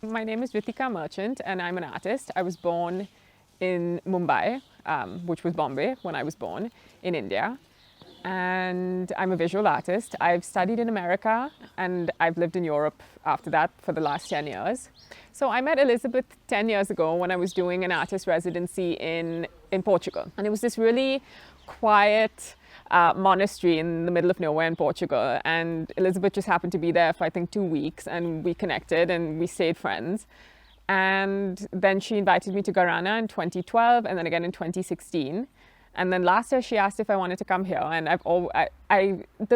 My name is Rithika Merchant and I'm an artist. I was born in Mumbai, which was Bombay when I was born, in India. And I'm a visual artist. I've studied in America and I've lived in Europe after that for the last 10 years. So I met Elisabeth 10 years ago when I was doing an artist residency in Portugal. And it was this really quiet monastery in the middle of nowhere in Portugal. And Elisabeth just happened to be there for, I think, 2 weeks, and we connected and we stayed friends. And then she invited me to Ghana in 2012 and then again in 2016. And then last year she asked if I wanted to come here, and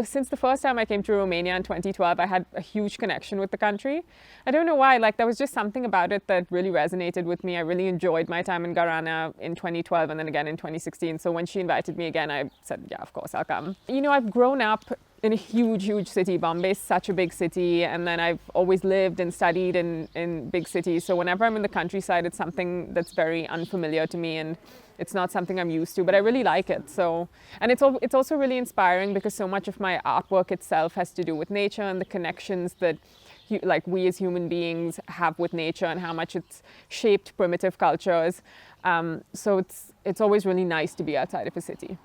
since the first time I came to Romania in 2012, I had a huge connection with the country. I don't know why, there was just something about it that really resonated with me. I really enjoyed my time in Ghana in 2012 and then again in 2016. So when she invited me again, I said, yeah, of course, I'll come. You know, I've grown up in a huge city. Bombay is such a big city, and then I've always lived and studied in big cities. So whenever I'm in the countryside, it's something that's very unfamiliar to me, and it's not something I'm used to, but I really like it. So, and it's also really inspiring because so much of my artwork itself has to do with nature and the connections that we as human beings have with nature and how much it's shaped primitive cultures. So it's always really nice to be outside of a city.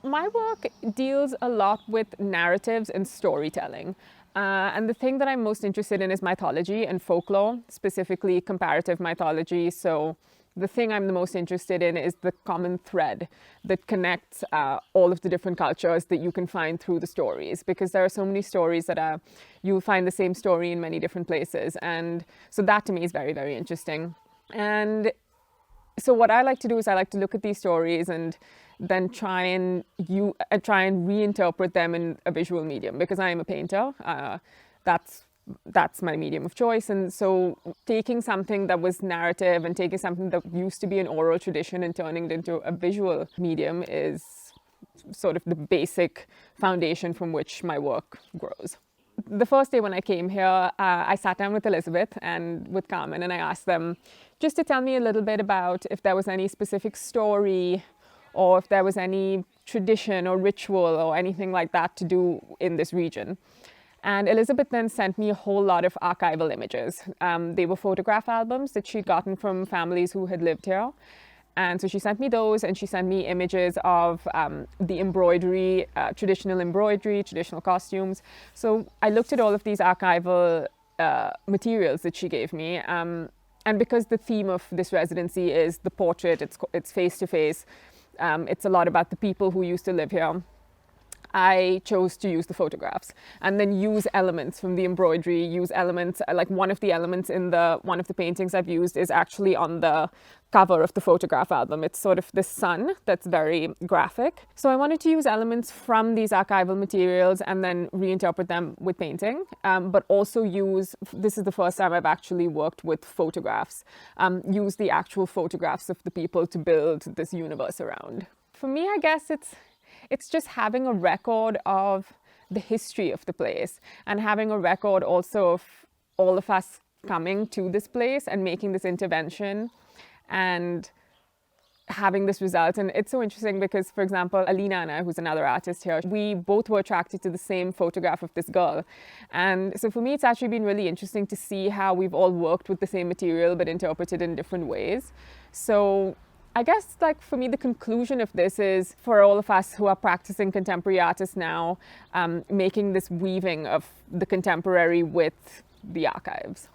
My work deals a lot with narratives and storytelling. And the thing that I'm most interested in is mythology and folklore, specifically comparative mythology. So the thing I'm the most interested in is the common thread that connects all of the different cultures that you can find through the stories, because there are so many stories that you'll find the same story in many different places. And so that to me is very, very interesting. And so what I like to do is I like to look at these stories and then try and reinterpret them in a visual medium, because I am a painter. That's my medium of choice. And so taking something that was narrative and taking something that used to be an oral tradition and turning it into a visual medium is sort of the basic foundation from which my work grows. The first day when I came here, I sat down with Elisabeth and with Carmen, and I asked them just to tell me a little bit about if there was any specific story or if there was any tradition or ritual or anything like that to do in this region. And Elisabeth then sent me a whole lot of archival images. They were photograph albums that she'd gotten from families who had lived here. And so she sent me those, and she sent me images of the embroidery, traditional costumes. So I looked at all of these archival materials that she gave me. And because the theme of this residency is the portrait, it's face-to-face, it's a lot about the people who used to live here, I chose to use the photographs and then use elements from the embroidery, use elements, like one of the elements in one of the paintings I've used is actually on the cover of the photograph album. It's sort of the sun that's very graphic. So I wanted to use elements from these archival materials and then reinterpret them with painting, but also this is the first time I've actually worked with photographs, use the actual photographs of the people to build this universe around. For me, I guess it's just having a record of the history of the place and having a record also of all of us coming to this place and making this intervention and having this result. And it's so interesting because, for example, Alina and I, who's another artist here, we both were attracted to the same photograph of this girl. And so for me, it's actually been really interesting to see how we've all worked with the same material but interpreted in different ways. So I guess, for me, the conclusion of this is for all of us who are practicing contemporary artists now, making this weaving of the contemporary with the archives.